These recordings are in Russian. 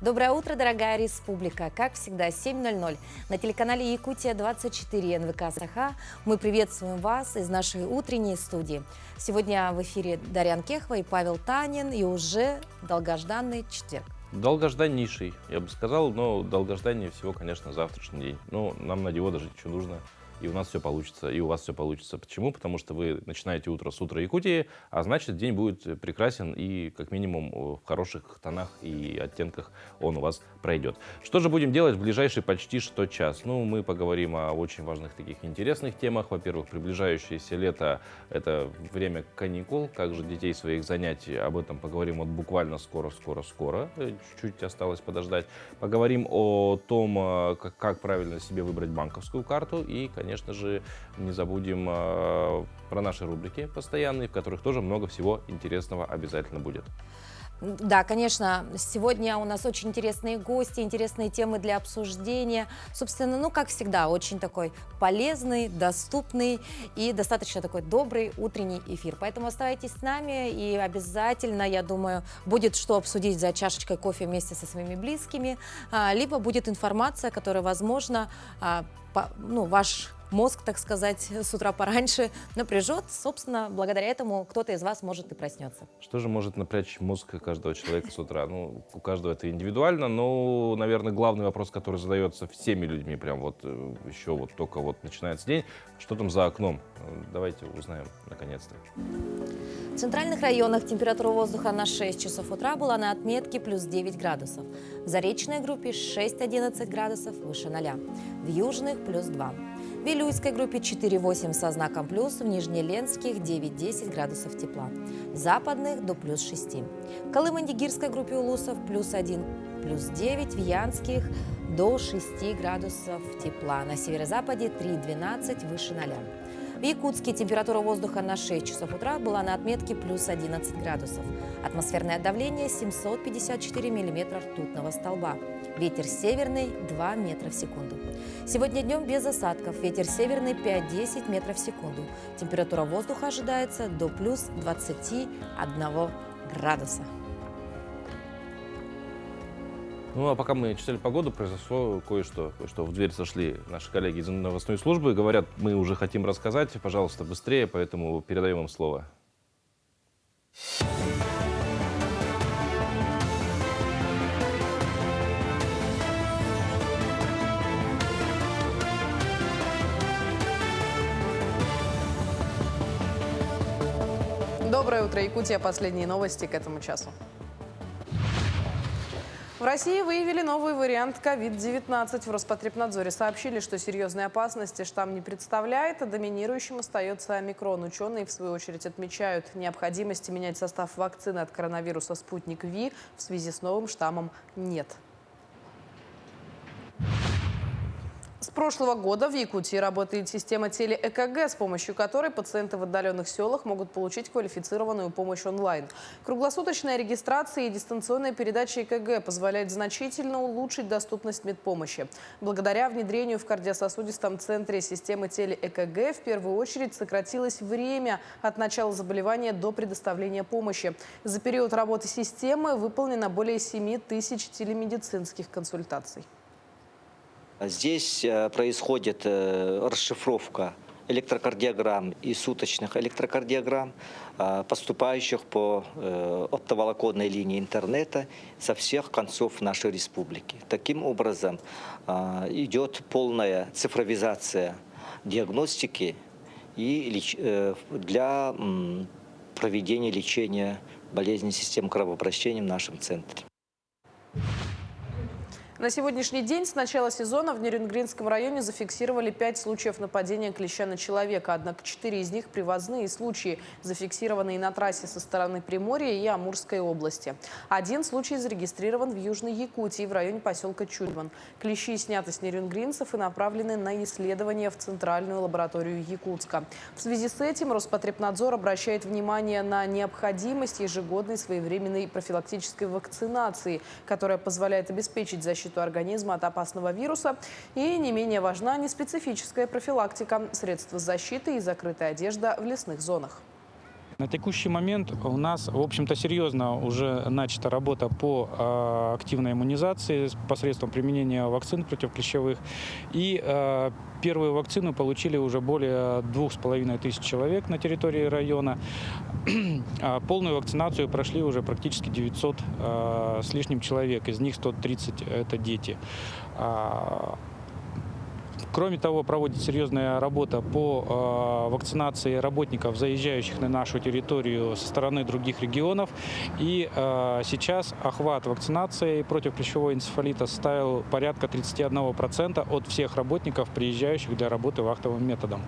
Доброе утро, дорогая республика. Как всегда, 7:00 на телеканале Якутия-24 НВК Саха. Мы приветствуем вас из нашей утренней студии. Сегодня в эфире Дарья Анкехова и Павел Танин, и уже долгожданный четверг. Долгожданнейший, я бы сказал, но долгожданнее всего, конечно, завтрашний день. Но нам на него дожить еще нужно. И у нас все получится, и у вас все получится. Почему? Потому что вы начинаете утро с утра Якутии, а значит, день будет прекрасен и, как минимум, в хороших тонах и оттенках он у вас пройдет. Что же будем делать в ближайший почти что час? Ну, мы поговорим о очень важных таких интересных темах. Во-первых, приближающееся лето – это время каникул. Как же детей своих занятий? Об этом поговорим вот буквально скоро. Чуть-чуть осталось подождать. Поговорим о том, как правильно себе выбрать банковскую карту и, конечно же, не забудем про наши рубрики постоянные, в которых тоже много всего интересного обязательно будет. Да, конечно, сегодня у нас очень интересные гости, интересные темы для обсуждения. Собственно, ну, как всегда, очень такой полезный, доступный и достаточно такой добрый утренний эфир. Поэтому оставайтесь с нами, и обязательно, я думаю, будет что обсудить за чашечкой кофе вместе со своими близкими, либо будет информация, которая, возможно, ваш мозг, так сказать, с утра пораньше напряжет. Собственно, благодаря этому кто-то из вас, может, и проснется. Что же может напрячь мозг каждого человека с утра? Ну, у каждого это индивидуально, но, наверное, главный вопрос, который задается всеми людьми, прям вот еще вот только вот начинается день, что там за окном? Давайте узнаем наконец-то. В центральных районах температура воздуха на 6 часов утра была на отметке плюс 9 градусов. В заречной группе 6-11 градусов выше 0. В южных плюс 2. В Вилюйской группе 4-8 со знаком плюс, в Нижнеленских 9-10 градусов тепла. В западных до плюс 6. В Колыман-Дигирской группе улусов плюс 1, плюс 9, в Янских до 6 градусов тепла. На северо-западе 3-12 выше 0. В Якутске температура воздуха на 6 часов утра была на отметке плюс 11 градусов. Атмосферное давление 754 миллиметра ртутного столба. Ветер северный 2 метра в секунду. Сегодня днем без осадков. Ветер северный 5-10 метров в секунду. Температура воздуха ожидается до плюс 21 градуса. Ну, а пока мы читали погоду, произошло кое-что. В дверь зашли наши коллеги из новостной службы. Говорят, мы уже хотим рассказать. Пожалуйста, быстрее, поэтому передаем им слово. Доброе утро, Якутия. Последние новости к этому часу. В России выявили новый вариант COVID-19. В Роспотребнадзоре сообщили, что серьезной опасности штамм не представляет, а доминирующим остается омикрон. Ученые, в свою очередь, отмечают, необходимости менять состав вакцины от коронавируса «Спутник Ви» в связи с новым штаммом нет. С прошлого года в Якутии работает система теле-ЭКГ, с помощью которой пациенты в отдаленных селах могут получить квалифицированную помощь онлайн. Круглосуточная регистрация и дистанционная передача ЭКГ позволяет значительно улучшить доступность медпомощи. Благодаря внедрению в кардиососудистом центре системы теле-ЭКГ в первую очередь сократилось время от начала заболевания до предоставления помощи. За период работы системы выполнено более 7 тысяч телемедицинских консультаций. Здесь происходит расшифровка электрокардиограмм и суточных электрокардиограмм, поступающих по оптоволоконной линии интернета со всех концов нашей республики. Таким образом, идет полная цифровизация диагностики и для проведения лечения болезней системы кровообращения в нашем центре. На сегодняшний день с начала сезона в Нерюнгринском районе зафиксировали 5 случаев нападения клеща на человека. Однако 4 из них привозные случаи, зафиксированные на трассе со стороны Приморья и Амурской области. Один случай зарегистрирован в Южной Якутии в районе поселка Чульман. Клещи сняты с нерюнгринцев и направлены на исследования в Центральную лабораторию Якутска. В связи с этим Роспотребнадзор обращает внимание на необходимость ежегодной своевременной профилактической вакцинации, которая позволяет обеспечить защиту организма от опасного вируса. И не менее важна неспецифическая профилактика, средства защиты и закрытая одежда в лесных зонах. На текущий момент у нас, в общем-то, серьезно уже начата работа по активной иммунизации посредством применения вакцин противоклещевых. И первую вакцину получили уже более 2500 человек на территории района. А полную вакцинацию прошли уже практически 900 с лишним человек, из них 130 – это дети. Кроме того, проводится серьезная работа по вакцинации работников, заезжающих на нашу территорию со стороны других регионов. И сейчас охват вакцинации против клещевого энцефалита составил порядка 31% от всех работников, приезжающих для работы вахтовым методом.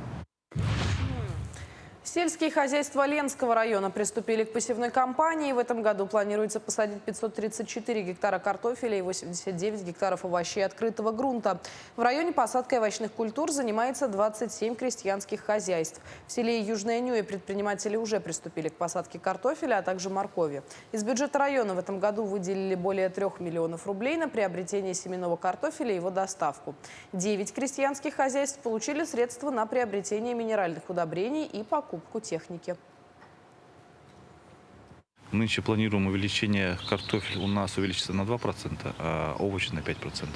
Сельские хозяйства Ленского района приступили к посевной кампании. В этом году планируется посадить 534 гектара картофеля и 89 гектаров овощей открытого грунта. В районе посадкой овощных культур занимается 27 крестьянских хозяйств. В селе Южная Нюя предприниматели уже приступили к посадке картофеля, а также моркови. Из бюджета района в этом году выделили более 3 миллионов рублей на приобретение семенного картофеля и его доставку. 9 крестьянских хозяйств получили средства на приобретение минеральных удобрений и покупку техники. Нынче планируем увеличение картофеля у нас увеличится на 2%, а овощи на 5%.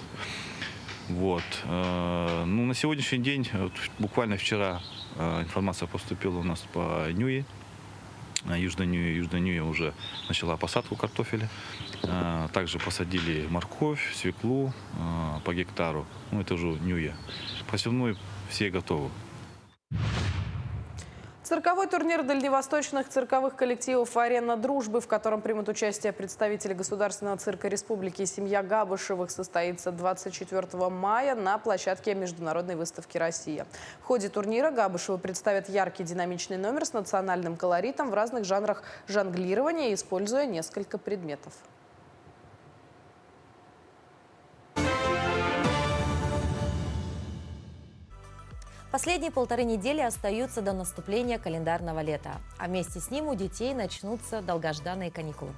Вот. Ну, на сегодняшний день, вот, буквально вчера информация поступила у нас по Нюе. Южная Нюя уже начала посадку картофеля. Также посадили морковь, свеклу по гектару. Ну, это уже Нюя. Посевной все готовы. Цирковой турнир дальневосточных цирковых коллективов «Арена дружбы», в котором примут участие представители Государственного цирка республики и семья Габышевых, состоится 24 мая на площадке Международной выставки «Россия». В ходе турнира Габышевы представят яркий динамичный номер с национальным колоритом в разных жанрах жонглирования, используя несколько предметов. Последние 1,5 недели остаются до наступления календарного лета, а вместе с ним у детей начнутся долгожданные каникулы.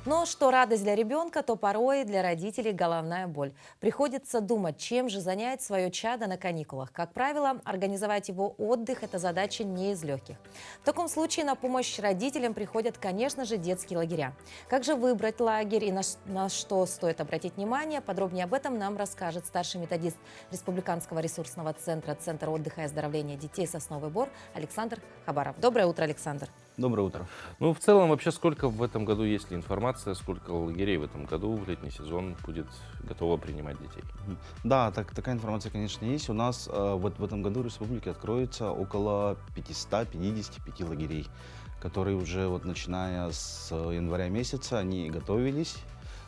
Но что радость для ребенка, то порой для родителей головная боль. Приходится думать, чем же занять свое чадо на каникулах. Как правило, организовать его отдых – это задача не из легких. В таком случае на помощь родителям приходят, конечно же, детские лагеря. Как же выбрать лагерь и на что стоит обратить внимание? Подробнее об этом нам расскажет старший методист Республиканского ресурсного центра «Центр отдыха и оздоровления детей «Сосновый Бор» Александр Хабаров. Доброе утро, Александр. Доброе утро. Ну, в целом, вообще, сколько в этом году, есть ли информация, сколько лагерей в этом году в летний сезон будет готово принимать детей? Да, такая информация, конечно, есть. У нас вот в этом году в республике откроется около 555 лагерей, которые уже вот начиная с января месяца они готовились.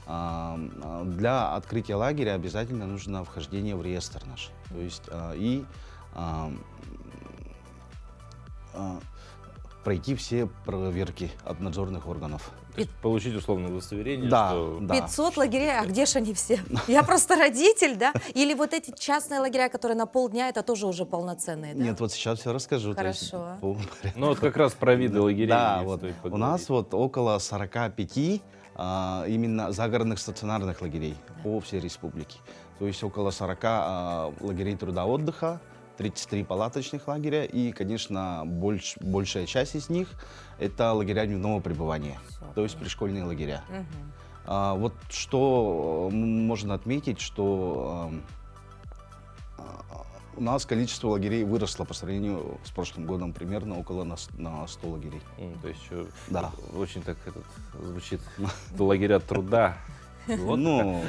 Для открытия лагеря обязательно нужно вхождение в реестр наш. То есть пройти все проверки от надзорных органов. То есть получить условное удостоверение, Да, что... да. 500 лагерей, а где же они все? Я просто родитель, да? Или вот эти частные лагеря, которые на полдня, это тоже уже полноценные, да? Нет, вот сейчас все расскажу. то есть Хорошо. по порядку. Ну, вот как раз про виды лагерей. Да, мне вот стоит у поговорить. нас вот около 45 именно загородных стационарных лагерей по всей республике. То есть около 40 лагерей труда-отдыха, 33 палаточных лагеря и, конечно, большая часть из них – это лагеря дневного пребывания, то есть пришкольные лагеря. Вот что можно отметить, что у нас количество лагерей выросло по сравнению с прошлым годом примерно около на 100 лагерей. То есть еще Да. очень так звучит лагеря труда. Вот. Ну,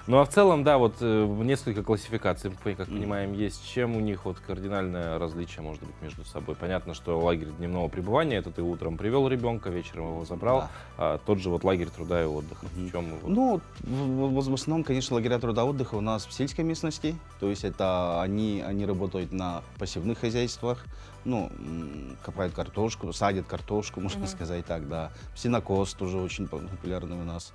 Ну а в целом, да, вот несколько классификаций, как понимаем, есть. Чем у них вот кардинальное различие может быть между собой? Понятно, что лагерь дневного пребывания — это ты утром привел ребенка, вечером его забрал. Да. А тот же вот лагерь труда и отдыха. В чем его? ну, в основном, конечно, лагеря труда-отдыха у нас в сельской местности. То есть это они работают на посевных хозяйствах, ну, копают картошку, садят картошку, можно сказать так, да. Сенокос тоже очень популярный у нас.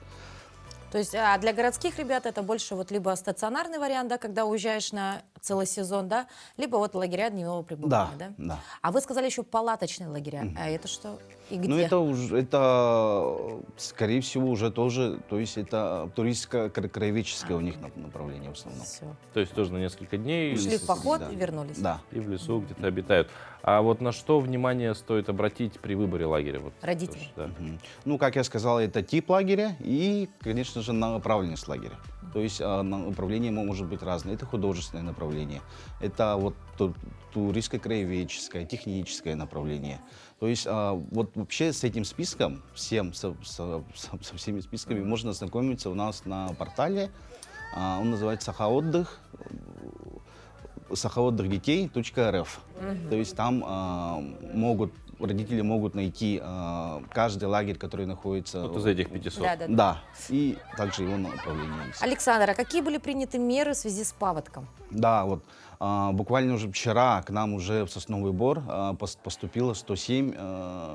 То есть а для городских ребят это больше вот либо стационарный вариант, да, когда уезжаешь на целый сезон, да, либо вот лагеря дневного пребывания, да? Да. А вы сказали еще палаточные лагеря. А это что? И где? Ну, это, скорее всего, уже тоже, то есть это туристско-краеведческое у них направление в основном. Всё. То есть тоже на несколько дней Ушли в поход Да. и вернулись. Да. и в лесу где-то обитают. А вот на что внимание стоит обратить при выборе лагеря? Вот Родители. тоже, да. Мгм. Ну, как я сказал, это тип лагеря и, конечно же, направленность лагеря. То есть направление может быть разное. Это художественное направление, это вот туристско-краеведческое, техническое направление. То есть вот вообще с этим списком, со всеми списками можно ознакомиться у нас на портале. Он называется сахаотдых.детей.рф. То есть там родители могут найти каждый лагерь, который находится... Вот из этих 500. Да. Да, и также его направление есть. Александр, а какие были приняты меры в связи с паводком? Да, вот буквально уже вчера к нам уже в Сосновый Бор поступило 107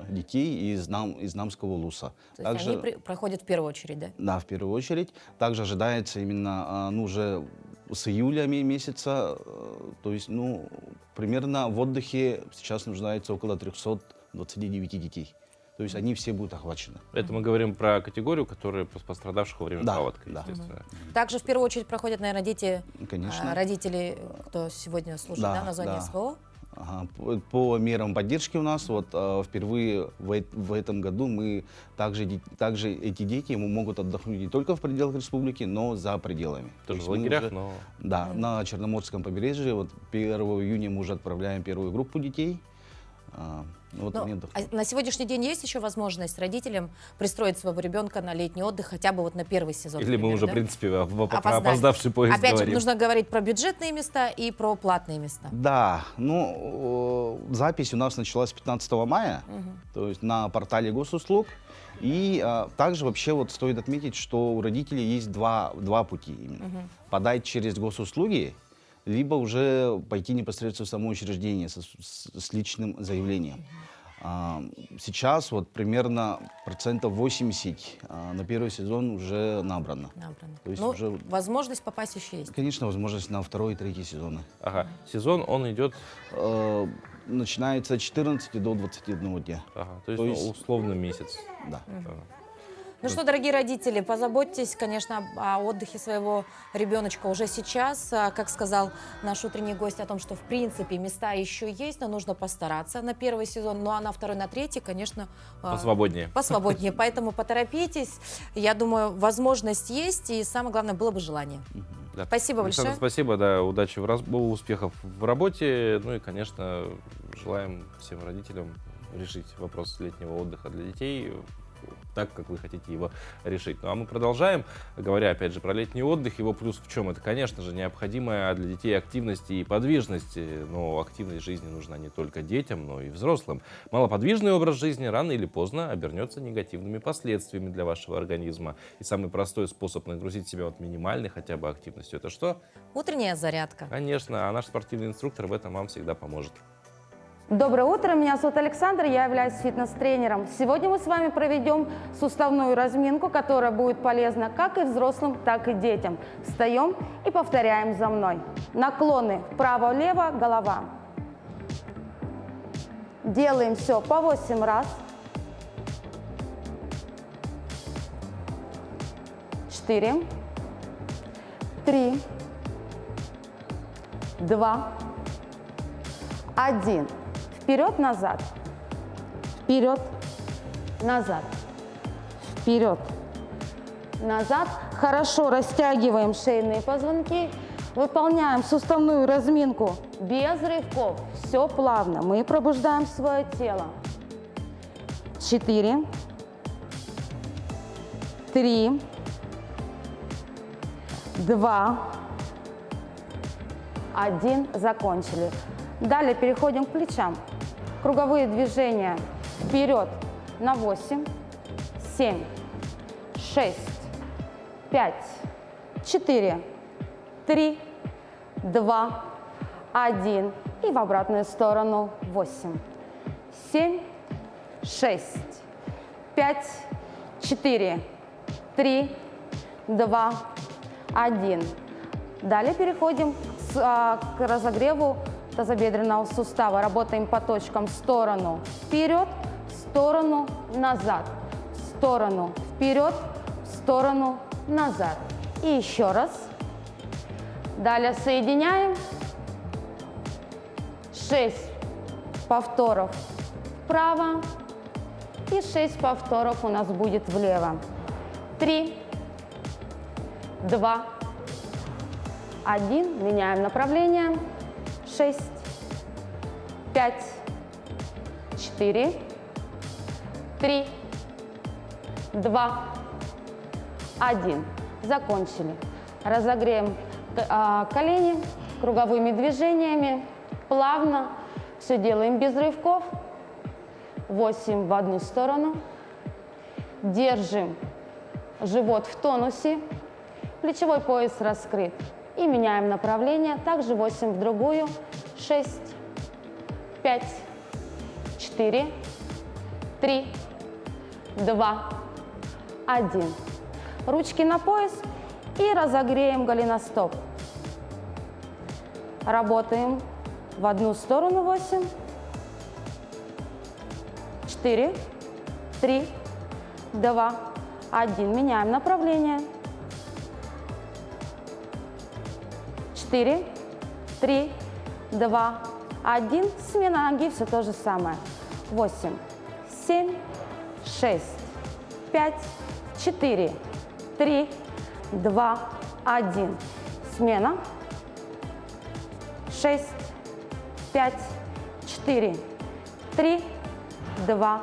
детей из Намского Луса. То есть они проходят в первую очередь, да? Да, в первую очередь. Также ожидается именно уже с июля месяца, то есть, примерно в отдыхе сейчас нуждается около 329 детей. То есть они все будут охвачены. Это мы говорим про категорию, которая пострадавших во время Да, паводка, да. естественно. Также в первую очередь проходят, наверное, дети, Конечно. родители, кто сегодня служит Да, на зоне да. СВО. Ага. По мерам поддержки у нас впервые в этом году мы также эти дети могут отдохнуть не только в пределах республики, но за пределами. То Тоже есть в мы лагерях, уже, но... Да, на Черноморском побережье. 1 июня мы уже отправляем первую группу детей. Они отдохнут. А на сегодняшний день есть еще возможность родителям пристроить своего ребенка на летний отдых хотя бы вот на первый сезон? Или мы например, уже, да? в принципе, про Опоздали. опоздавший поезд Опять говорим. же, нужно говорить про бюджетные места и про платные места. Да, запись у нас началась 15 мая, то есть на портале госуслуг. И также вообще стоит отметить, что у родителей есть два пути именно. Подать через госуслуги, либо уже пойти непосредственно в само учреждение с личным заявлением. Сейчас примерно 80% на первый сезон уже набрано. То есть уже, возможность попасть еще есть. конечно, возможность на второй и третий сезоны. Ага. Сезон, он идет... Начинается от 14 до 21 дня. Ага. То есть, условно месяц. Да. Ага. Ну что, дорогие родители, позаботьтесь, конечно, о отдыхе своего ребеночка уже сейчас. Как сказал наш утренний гость о том, что в принципе места еще есть, но нужно постараться на первый сезон, ну а на второй, на третий, конечно, Посвободнее. посвободнее. Поэтому поторопитесь. Я думаю, возможность есть, и самое главное было бы желание. Да. Спасибо Александр, большое. спасибо, да, удачи, успехов в работе. Ну и, конечно, желаем всем родителям решить вопрос летнего отдыха для детей так, как вы хотите его решить. Ну а мы продолжаем, говоря опять же про летний отдых. Его плюс в чем? Это, конечно же, необходимая для детей активность и подвижность. Но активность жизни нужна не только детям, но и взрослым. Малоподвижный образ жизни рано или поздно обернется негативными последствиями для вашего организма. И самый простой способ нагрузить себя минимальной хотя бы активностью — это что? Утренняя зарядка. Конечно, а наш спортивный инструктор в этом вам всегда поможет. Доброе утро, меня зовут Александр, я являюсь фитнес-тренером. Сегодня мы с вами проведем суставную разминку, которая будет полезна как и взрослым, так и детям. Встаем и повторяем за мной. Наклоны вправо-влево, голова. Делаем все по 8 раз. 4, 3, 2, 1. Вперед-назад, вперед-назад, вперед-назад. Хорошо растягиваем шейные позвонки. Выполняем суставную разминку без рывков. Все плавно. Мы пробуждаем свое тело. 4, 3, 2, 1. Закончили. Далее переходим к плечам. Круговые движения вперед на 8, 7, 6, 5, 4, 3, 2, 1. И в обратную сторону 8, 7, 6, 5, 4, 3, 2, 1. Далее переходим к разогреву тазобедренного сустава. Работаем по точкам в сторону вперед, в сторону, назад, в сторону, вперед, в сторону, назад. И еще раз. Далее соединяем. 6 повторов вправо и 6 повторов у нас будет влево. 3, 2, 1. Меняем направление. 6, 5, 4, 3, 2, 1. Закончили. Разогреем колени круговыми движениями. Плавно. Все делаем без рывков. 8 в одну сторону. Держим живот в тонусе. Плечевой пояс раскрыт. И меняем направление. Также 8 в другую. 6, 5, 4, 3, 2, 1. Ручки на пояс и разогреем голеностоп. Работаем в одну сторону 8, 4, 3, 2, 1. Меняем направление. 4, 3, 2, 1. Смена ноги, все то же самое. 8, 7, 6, 5, 4, 3, 2, 1. Смена. 6, 5, 4, 3, 2,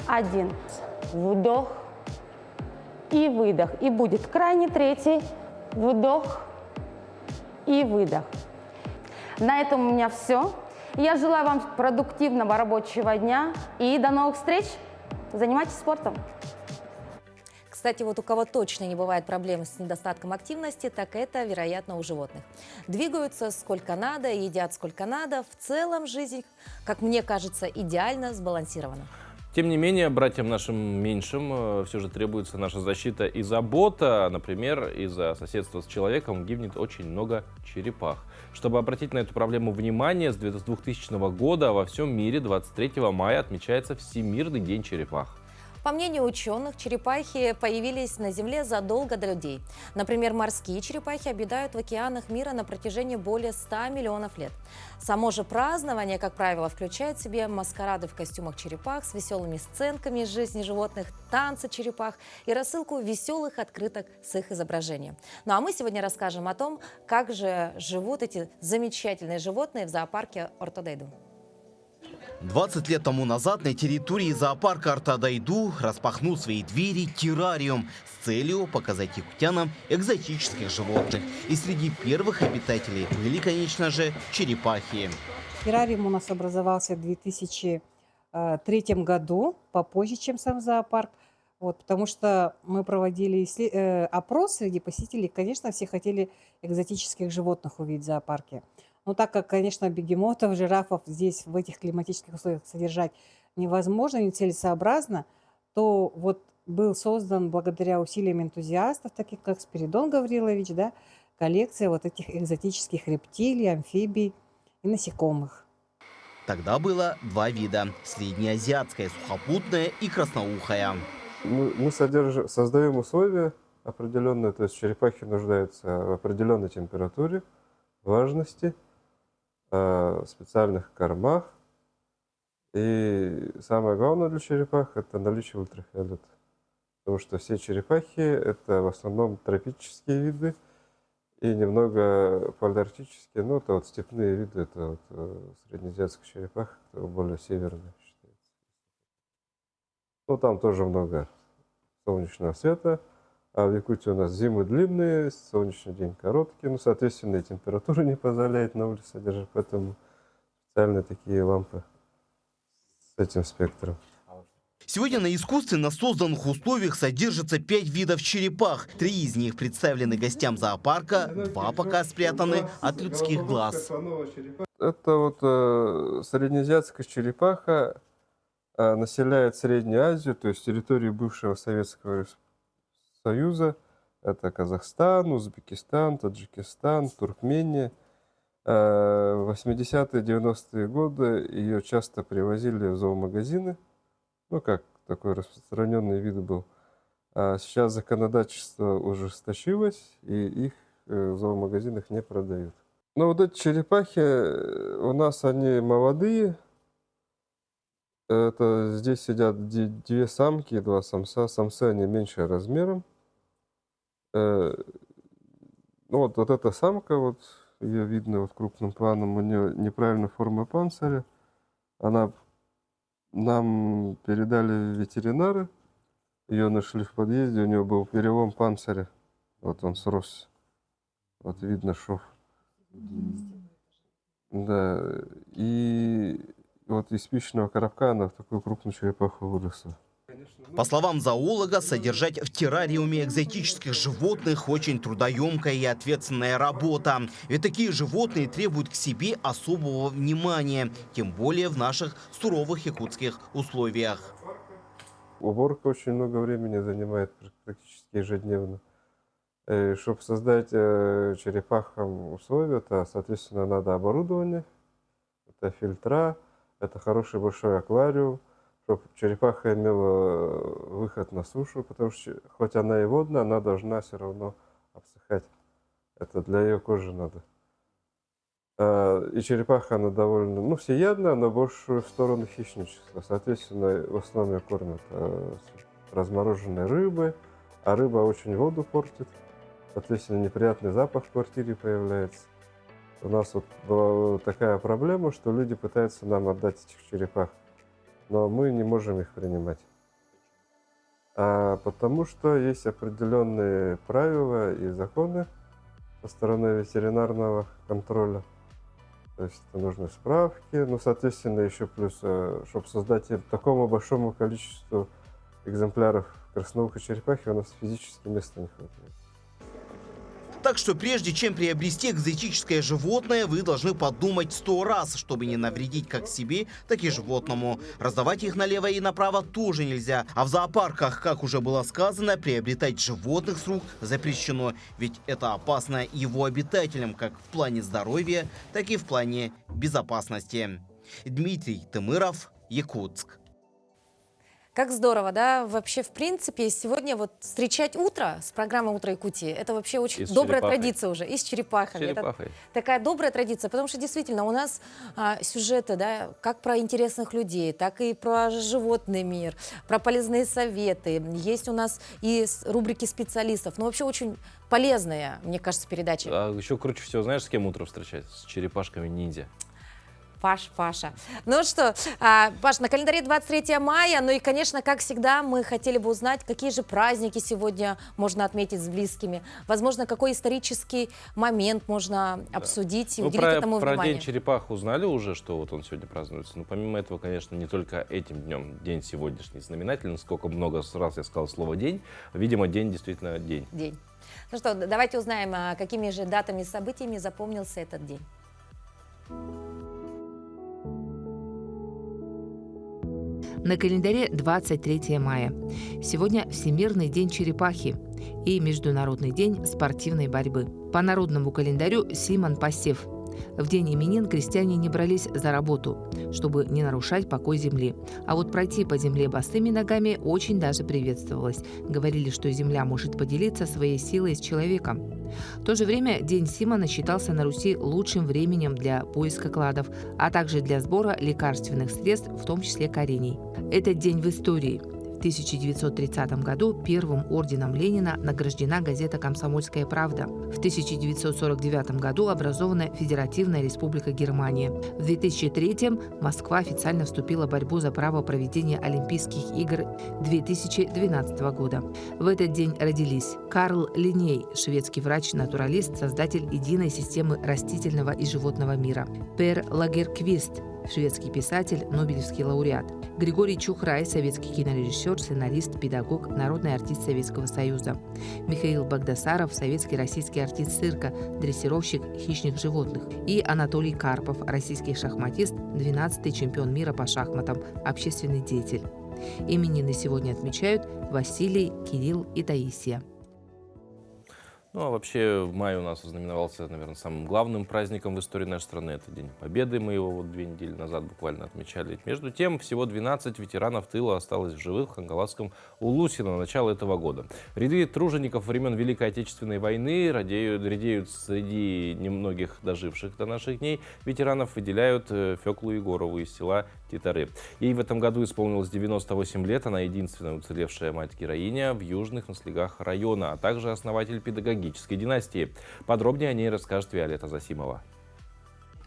1. Вдох и выдох. И будет крайний третий. Вдох и выдох. На этом у меня все. Я желаю вам продуктивного рабочего дня и до новых встреч. Занимайтесь спортом. Кстати, вот у кого точно не бывает проблем с недостатком активности, так это, вероятно, у животных. Двигаются сколько надо, едят сколько надо. В целом жизнь, как мне кажется, идеально сбалансирована. Тем не менее, братьям нашим меньшим все же требуется наша защита и забота. Например, из-за соседства с человеком гибнет очень много черепах. Чтобы обратить на эту проблему внимание, с 2000 года во всем мире 23 мая отмечается Всемирный день черепах. По мнению ученых, черепахи появились на Земле задолго до людей. Например, морские черепахи обитают в океанах мира на протяжении более 100 миллионов лет. Само же празднование, как правило, включает в себе маскарады в костюмах черепах с веселыми сценками из жизни животных, танцы черепах и рассылку веселых открыток с их изображением. Ну а мы сегодня расскажем о том, как же живут эти замечательные животные в зоопарке Ортодайду. 20 лет тому назад на территории зоопарка Ортодайду распахнул свои двери террариум с целью показать якутянам экзотических животных. И среди первых обитателей были, конечно же, черепахи. Террариум у нас образовался в 2003 году, попозже, чем сам зоопарк. Вот, потому что мы проводили опрос среди посетителей. Конечно, все хотели экзотических животных увидеть в зоопарке. Но так как, конечно, бегемотов, жирафов здесь в этих климатических условиях содержать невозможно, нецелесообразно, то вот был создан благодаря усилиям энтузиастов, таких как Спиридон Гаврилович, да, коллекция вот этих экзотических рептилий, амфибий и насекомых. Тогда было два вида – среднеазиатская сухопутная и красноухая. Мы создаем условия определенные, то есть черепахи нуждаются в определенной температуре, влажности, специальных кормах. И самое главное для черепах – это наличие ультрафиолета. Потому что все черепахи – это в основном тропические виды и немного палеарктические. Ну, это вот степные виды, это вот среднеазиатских черепах, которые более северные считаются. Ну, там тоже много солнечного света. А в Якутии у нас зимы длинные, солнечный день короткий, ну, соответственно, и температура не позволяет на улице содержать, поэтому специальные такие лампы с этим спектром. Сегодня на искусственно созданных условиях содержится 5 видов черепах. 3 из них представлены гостям зоопарка, 2 пока спрятаны от людских глаз. Это вот среднеазиатская черепаха населяет Среднюю Азию, то есть территорию бывшего Советского Союза. Это Казахстан, Узбекистан, Таджикистан, Туркмения. В 80-е, 90-е годы ее часто привозили в зоомагазины ну как такой распространенный вид был. А сейчас законодательство ужесточилось, и их в зоомагазинах не продают. Но вот эти черепахи, у нас они молодые. Это здесь сидят две самки и два самца. Самцы они меньше размером. Ну вот эта самка, вот ее видно вот крупным планом, у нее неправильная форма панциря. Она нам передали ветеринары. Ее нашли в подъезде, у нее был перелом панциря. Вот он сросся. Вот видно шов. Да, и вот из спичечного коробка она в такую крупную черепаху выросла. По словам зоолога, содержать в террариуме экзотических животных очень трудоемкая и ответственная работа. Ведь такие животные требуют к себе особого внимания, тем более в наших суровых якутских условиях. Уборка очень много времени занимает, практически ежедневно. Чтобы создать черепахам условия, то, соответственно, надо оборудование, это фильтра, это хороший большой аквариум, чтобы черепаха имела выход на сушу, потому что хоть она и водная, она должна все равно обсыхать. Это для ее кожи надо. И черепаха, она довольно, всеядная, но больше в сторону хищничества. Соответственно, в основном ее кормят размороженной рыбой, а рыба очень воду портит. Соответственно, неприятный запах в квартире появляется. У нас вот была такая проблема, что люди пытаются нам отдать этих черепах, но мы не можем их принимать. Потому что есть определенные правила и законы со стороны ветеринарного контроля. То есть это нужны справки, соответственно, еще плюс, чтобы создать такому большому количеству экземпляров красноухой черепахи, у нас физически места не хватает. Так что прежде чем приобрести экзотическое животное, вы должны подумать 100 раз, чтобы не навредить как себе, так и животному. Раздавать их налево и направо тоже нельзя. А в зоопарках, как уже было сказано, приобретать животных с рук запрещено. Ведь это опасно его обитателям как в плане здоровья, так и в плане безопасности. Дмитрий Тымыров, Якутск. Как здорово, да? Вообще, в принципе, сегодня вот встречать утро с программой «Утро Якутии» — это вообще очень добрая традиция уже. И с черепахами. Это такая добрая традиция, потому что действительно у нас сюжеты, да, как про интересных людей, так и про животный мир, про полезные советы. Есть у нас и рубрики специалистов. Ну, вообще очень полезная, мне кажется, передача. А еще круче всего, знаешь, с кем утро встречать? С черепашками-ниндзя. Паша. Ну что, Паш, на календаре 23 мая, ну и, конечно, как всегда, мы хотели бы узнать, какие же праздники сегодня можно отметить с близкими. Возможно, какой исторический момент можно обсудить и уделить этому внимание. Про День черепах узнали уже, что вот он сегодня празднуется. Но помимо этого, конечно, не только этим днем, день сегодняшний знаменательный, сколько много раз я сказал слово «день», видимо, день действительно день. День. Ну что, давайте узнаем, какими же датами и событиями запомнился этот день. На календаре 23 мая. Сегодня Всемирный день черепахи и Международный день спортивной борьбы. По народному календарю Симон Пассев. В день именин крестьяне не брались за работу, чтобы не нарушать покой земли. А вот пройти по земле босыми ногами очень даже приветствовалось. Говорили, что земля может поделиться своей силой с человеком. В то же время День Симона считался на Руси лучшим временем для поиска кладов, а также для сбора лекарственных средств, в том числе корений. Этот день в истории. В 1930 году первым орденом Ленина награждена газета «Комсомольская правда». В 1949 году образована Федеративная Республика Германия. В 2003 Москва официально вступила в борьбу за право проведения Олимпийских игр 2012 года. В этот день родились Карл Линней, шведский врач-натуралист, создатель единой системы растительного и животного мира. Пер Лагерквист, шведский писатель, нобелевский лауреат. Григорий Чухрай, советский кинорежиссер, сценарист, педагог, народный артист Советского Союза. Михаил Багдасаров, советский российский артист цирка, дрессировщик хищных животных. И Анатолий Карпов, российский шахматист, 12-й чемпион мира по шахматам, общественный деятель. Именины сегодня отмечают Василий, Кирилл и Таисия. Ну, а вообще, в мае у нас ознаменовался, наверное, самым главным праздником в истории нашей страны. Это День Победы. Мы его вот 2 недели назад буквально отмечали. Между тем, всего 12 ветеранов тыла осталось в живых в Хангаласском Улусе на начало этого года. Ряды тружеников времен Великой Отечественной войны редеют среди немногих доживших до наших дней ветеранов, выделяют Феклу Егорову из села Титары. Ей в этом году исполнилось 98 лет. Она единственная уцелевшая мать-героиня в южных наслегах района, а также основатель педагогической династии. Подробнее о ней расскажет Виолетта Засимова.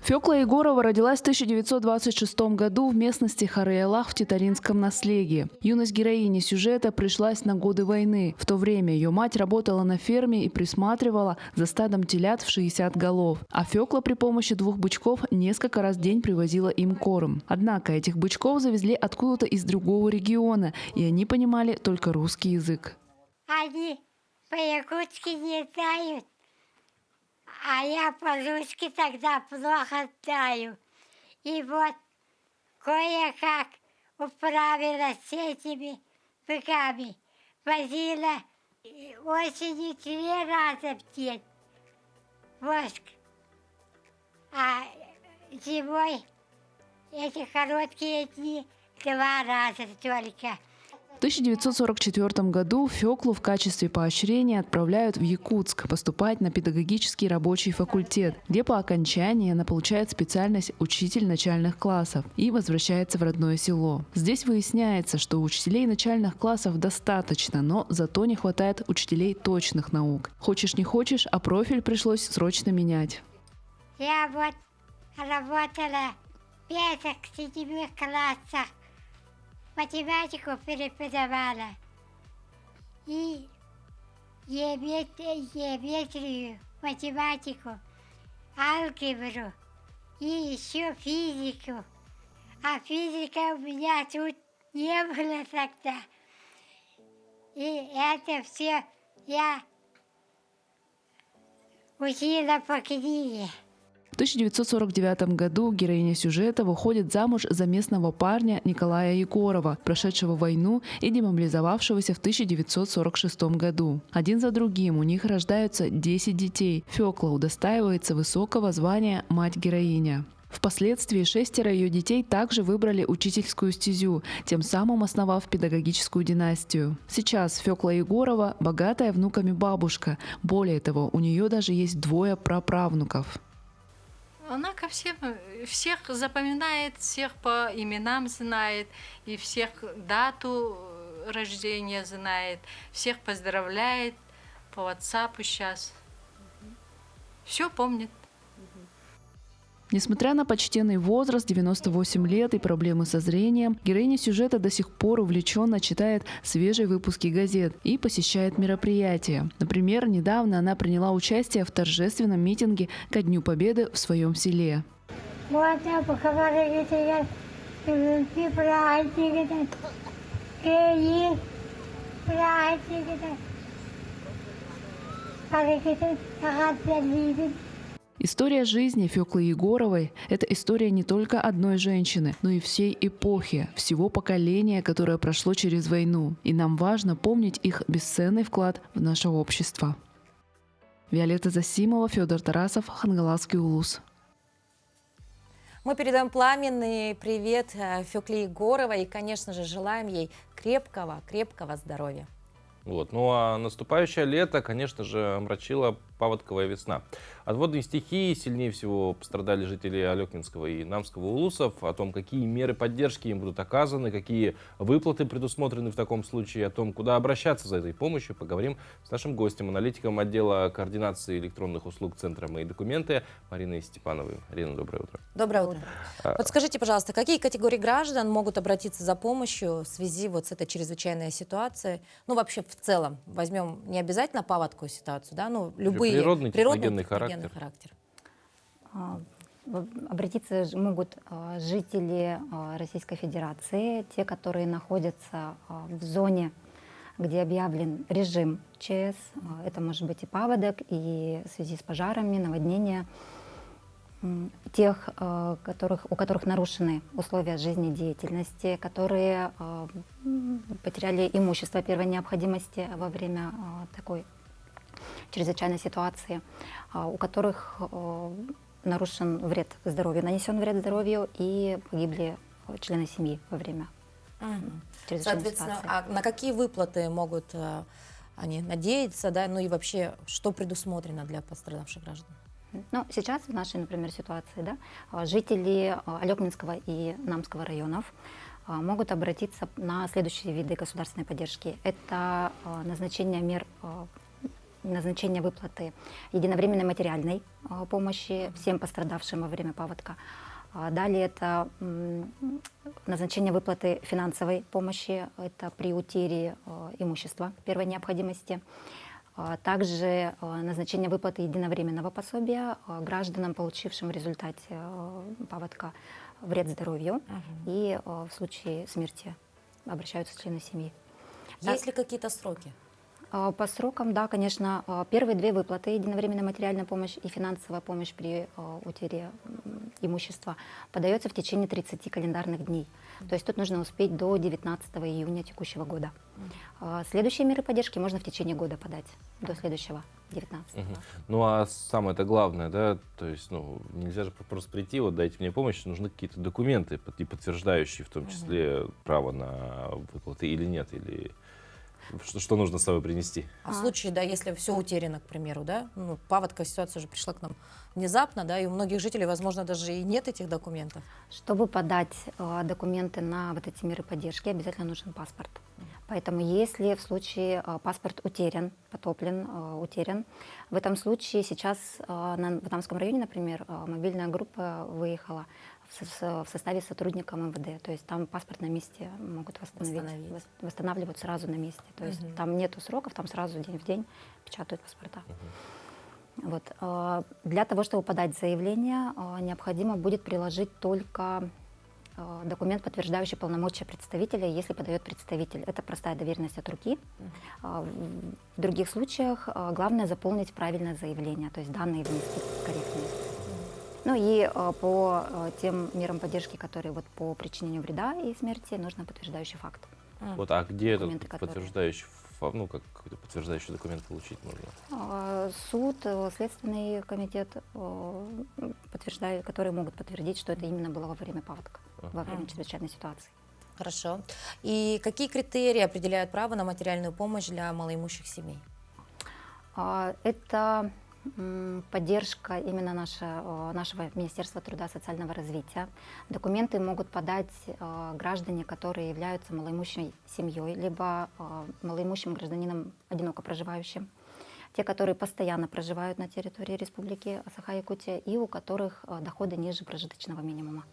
Фекла Егорова родилась в 1926 году в местности Хареялах в Титаринском наследии. Юность героини сюжета пришлась на годы войны. В то время ее мать работала на ферме и присматривала за стадом телят в 60 голов. А Фекла при помощи 2 бычков несколько раз в день привозила им корм. Однако этих бычков завезли откуда-то из другого региона, и они понимали только русский язык. Они по-якутски не знают. А я по-русски тогда плохо знаю. И вот кое-как управилась с этими быками. Возила осенью 3 раза в день воск. А зимой эти короткие дни 2 раза только. В 1944 году Феклу в качестве поощрения отправляют в Якутск поступать на педагогический рабочий факультет, где по окончании она получает специальность учитель начальных классов и возвращается в родное село. Здесь выясняется, что учителей начальных классов достаточно, но зато не хватает учителей точных наук. Хочешь не хочешь, а профиль пришлось срочно менять. Я вот работала в 5-7 классах. Математику преподавала и геометрию, математику, алгебру и еще физику. А физика у меня тут не было тогда. И это все я учила по книге. В 1949 году героиня сюжета выходит замуж за местного парня Николая Егорова, прошедшего войну и демобилизовавшегося в 1946 году. Один за другим у них рождаются 10 детей. Фекла удостаивается высокого звания «мать-героиня». Впоследствии 6 ее детей также выбрали учительскую стезю, тем самым основав педагогическую династию. Сейчас Фекла Егорова – богатая внуками бабушка. Более того, у нее даже есть 2 праправнуков. Она ко всех запоминает, всех по именам знает, и всех дату рождения знает, всех поздравляет по WhatsApp сейчас. Все помнит. Несмотря на почтенный возраст, 98 лет и проблемы со зрением, героиня сюжета до сих пор увлеченно читает свежие выпуски газет и посещает мероприятия. Например, недавно она приняла участие в торжественном митинге ко Дню Победы в своем селе. Можно поговорить, История жизни Феклы Егоровой – это история не только одной женщины, но и всей эпохи, всего поколения, которое прошло через войну. И нам важно помнить их бесценный вклад в наше общество. Виолетта Засимова, Федор Тарасов, Хангаласский Улус. Мы передаем пламенный привет Фекле Егоровой и, конечно же, желаем ей крепкого здоровья. Вот. Ну а наступающее лето, конечно же, омрачила паводковая весна. От водной стихии сильнее всего пострадали жители Алекнинского и Намского улусов. О том, какие меры поддержки им будут оказаны, какие выплаты предусмотрены в таком случае, о том, куда обращаться за этой помощью, поговорим с нашим гостем, аналитиком отдела координации электронных услуг Центра «Мои документы» Мариной Степановой. Арина, доброе утро. Доброе утро. Подскажите, пожалуйста, какие категории граждан могут обратиться за помощью в связи вот с этой чрезвычайной ситуацией? Ну, вообще, в целом, возьмем не обязательно паводковую ситуацию, да, ну, любые природный, техногенный характер. Обратиться могут жители Российской Федерации, те, которые находятся в зоне, где объявлен режим ЧС. Это может быть и паводок, и в связи с пожарами, наводнения. Тех, у которых нарушены условия жизнедеятельности, которые потеряли имущество первой необходимости во время такой чрезвычайной ситуации, у которых нарушен вред здоровью, нанесен вред здоровью и погибли члены семьи во время чрезвычайной Соответственно, ситуации. а на какие выплаты могут они надеяться, да, ну и вообще, что предусмотрено для пострадавших граждан? Ну, сейчас в нашей, например, ситуации, да, жители Алёкминского и Намского районов могут обратиться на следующие виды государственной поддержки. Это назначение мер, назначение выплаты единовременной материальной помощи всем пострадавшим во время паводка. Далее это назначение выплаты финансовой помощи, это при утере имущества первой необходимости. Также назначение выплаты единовременного пособия гражданам, получившим в результате паводка вред здоровью, и в случае смерти обращаются члены семьи. Есть ли какие-то сроки? По срокам, да, конечно. Первые две выплаты, единовременная материальная помощь и финансовая помощь при утере имущества, подается в течение 30 календарных дней. То есть тут нужно успеть до 19 июня текущего года. Следующие меры поддержки можно в течение года подать, до следующего, 19-го. Ну а самое-то главное, да, то есть, ну, нельзя же просто прийти, вот дайте мне помощь, нужны какие-то документы, и подтверждающие в том числе право на выплаты или нет, или... Что нужно с собой принести? В случае, да, если все утеряно, к примеру, да, ну, паводковая ситуация уже пришла к нам внезапно, да, и у многих жителей, возможно, даже и нет этих документов. Чтобы подать документы на вот эти меры поддержки, обязательно нужен паспорт. Поэтому если в случае паспорт утерян, потоплен, утерян, в этом случае сейчас в Намском районе, например, мобильная группа выехала в составе сотрудника МВД. То есть там паспорт на месте могут восстанавливать сразу на месте. То есть там нету сроков, там сразу день в день печатают паспорта. Вот. Для того, чтобы подать заявление, необходимо будет приложить только документ, подтверждающий полномочия представителя, если подает представитель. Это простая доверенность от руки. В других случаях главное заполнить правильное заявление, то есть данные внести корректные. Ну и по тем мерам поддержки, которые вот по причинению вреда и смерти, нужно подтверждающий факт. Вот, а где этот Документы, которые- подтверждающий, ну, как какой-то подтверждающий документ получить можно? Суд, Следственный комитет, которые могут подтвердить, что это именно было во время паводка, во время чрезвычайной ситуации. Хорошо. И какие критерии определяют право на материальную помощь для малоимущих семей? Это поддержка именно нашего Министерства труда и социального развития. Документы могут подать граждане, которые являются малоимущей семьей, либо малоимущим гражданином, одиноко проживающим. Те, которые постоянно проживают на территории Республики Саха-Якутия и у которых доходы ниже прожиточного минимума.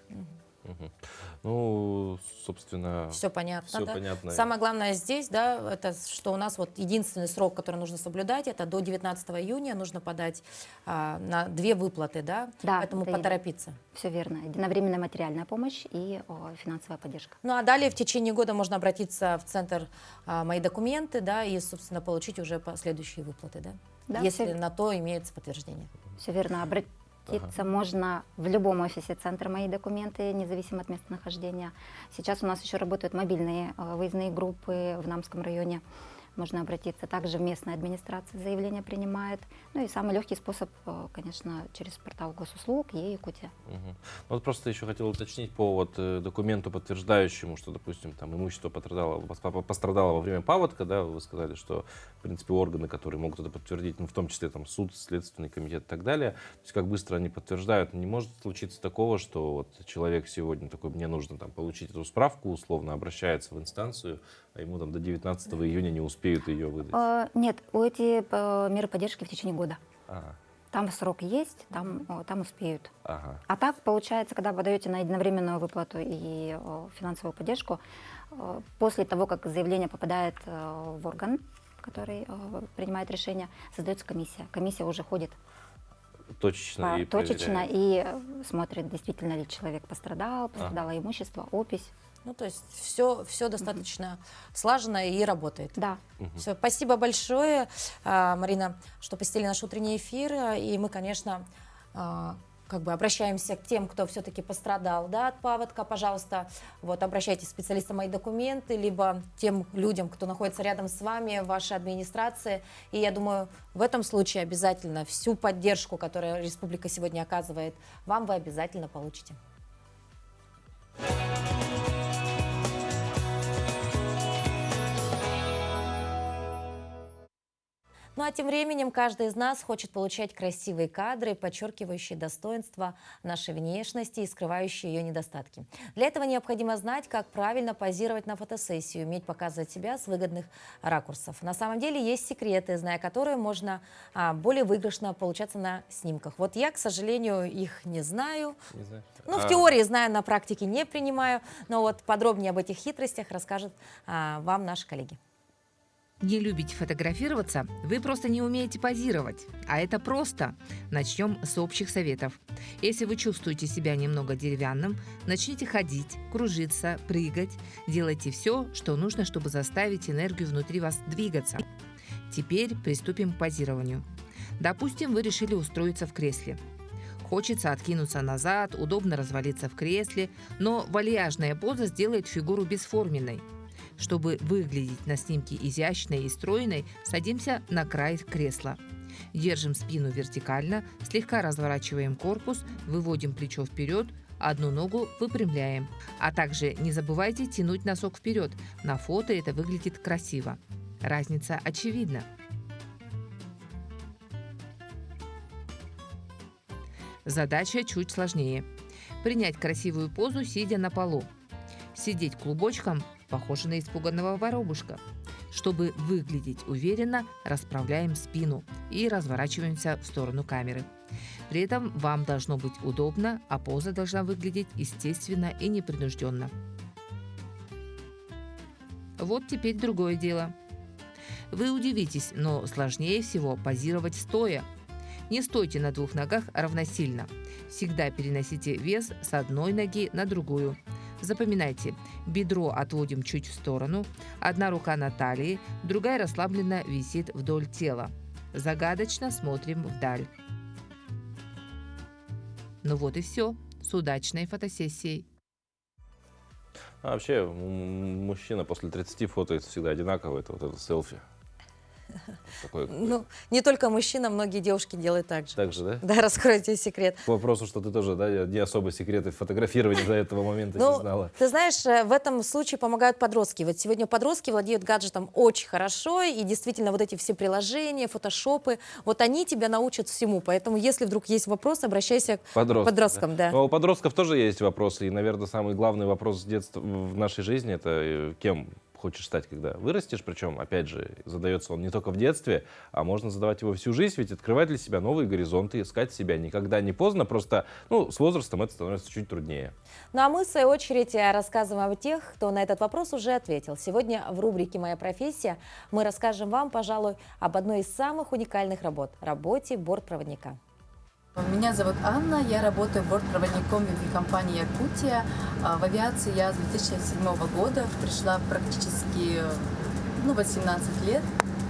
Ну, собственно... Все понятно, Все да? понятно. Самое главное здесь, да, это что у нас вот единственный срок, который нужно соблюдать, это до 19 июня нужно подать на 2 выплаты, да? Да, Поэтому поторопиться. Все верно. Единовременная материальная помощь и финансовая поддержка. Ну а далее в течение года можно обратиться в центр «Мои документы», да, и, собственно, получить уже последующие выплаты, да? Да, если всё- на то имеется подтверждение. Все верно. Обратиться можно в любом офисе центра «Мои документы», независимо от местонахождения. Сейчас у нас еще работают мобильные выездные группы в Намском районе. Можно обратиться. Также в местной администрации заявление принимает. Ну и самый легкий способ, конечно, через портал госуслуг Е-Якутия. Вот просто еще хотел уточнить по вот документу, подтверждающему, что, допустим, там имущество пострадало во время паводка, да, вы сказали, что, в принципе, органы, которые могут это подтвердить, ну, в том числе там суд, Следственный комитет и так далее, то есть как быстро они подтверждают, не может случиться такого, что вот человек сегодня такой, мне нужно там получить эту справку, условно обращается в инстанцию, а ему там до 19 июня не успеют ее выдать. Нет, эти меры поддержки в течение года. Ага. Там срок есть, там успеют. Ага. А так, получается, когда подаете на единовременную выплату и финансовую поддержку, после того, как заявление попадает в орган, который принимает решение, создается комиссия. Комиссия уже ходит Точечно и точечно проверяет. и смотрит, действительно ли человек пострадало имущество, опись. Ну, то есть все достаточно слаженно и работает. Да. Все, спасибо большое, Марина, что посетили наш утренний эфир. И мы, конечно, как бы обращаемся к тем, кто все-таки пострадал, да, от паводка, пожалуйста, вот обращайтесь к специалистам «Мои документы», либо тем людям, кто находится рядом с вами, в вашей администрации. И я думаю, в этом случае обязательно всю поддержку, которую республика сегодня оказывает вам, вы обязательно получите. Ну а тем временем каждый из нас хочет получать красивые кадры, подчеркивающие достоинства нашей внешности и скрывающие ее недостатки. Для этого необходимо знать, как правильно позировать на фотосессию, уметь показывать себя с выгодных ракурсов. На самом деле есть секреты, зная которые можно более выигрышно получаться на снимках. Вот я, к сожалению, их не знаю. Ну, в теории знаю, на практике не принимаю. Но вот подробнее об этих хитростях расскажут вам наши коллеги. Не любите фотографироваться? Вы просто не умеете позировать. А это просто. Начнем с общих советов. Если вы чувствуете себя немного деревянным, начните ходить, кружиться, прыгать. Делайте все, что нужно, чтобы заставить энергию внутри вас двигаться. Теперь приступим к позированию. Допустим, вы решили устроиться в кресле. Хочется откинуться назад, удобно развалиться в кресле, но вальяжная поза сделает фигуру бесформенной. Чтобы выглядеть на снимке изящной и стройной, садимся на край кресла. Держим спину вертикально, слегка разворачиваем корпус, выводим плечо вперед, одну ногу выпрямляем. А также не забывайте тянуть носок вперед. На фото это выглядит красиво. Разница очевидна. Задача чуть сложнее. Принять красивую позу, сидя на полу. Сидеть клубочком, похоже на испуганного воробушка. Чтобы выглядеть уверенно, расправляем спину и разворачиваемся в сторону камеры. При этом вам должно быть удобно, а поза должна выглядеть естественно и непринужденно. Вот теперь другое дело. Вы удивитесь, но сложнее всего позировать стоя. Не стойте на двух ногах равносильно. Всегда переносите вес с одной ноги на другую. Запоминайте, бедро отводим чуть в сторону, одна рука на талии, другая расслабленно висит вдоль тела. Загадочно смотрим вдаль. Ну вот и все. С удачной фотосессией. А вообще, мужчина после 30 фотоется всегда одинаково, это вот это селфи. Такое Ну, не только мужчина, многие девушки делают так же. Так же, да? Да, раскройте секрет. К вопросу, что ты тоже, да, не особо секреты фотографирования до этого момента не знала. Ты знаешь, в этом случае помогают подростки. Вот сегодня подростки владеют гаджетом очень хорошо, и действительно вот эти все приложения, фотошопы, вот они тебя научат всему. Поэтому, если вдруг есть вопрос, обращайся к подросткам. Да. Но у подростков тоже есть вопросы, и, наверное, самый главный вопрос с детства в нашей жизни — это кем хочешь стать, когда вырастешь. Причем, опять же, задается он не только в детстве, а можно задавать его всю жизнь, ведь открывать для себя новые горизонты, искать себя никогда не поздно, просто с возрастом это становится чуть труднее. Ну а мы, в свою очередь, рассказываем о тех, кто на этот вопрос уже ответил. Сегодня в рубрике «Моя профессия» мы расскажем вам, пожалуй, об одной из самых уникальных работ – работе бортпроводника. Меня зовут Анна, я работаю бортпроводником в авиакомпании «Якутия». В авиации я с 2007 года пришла практически 18 лет.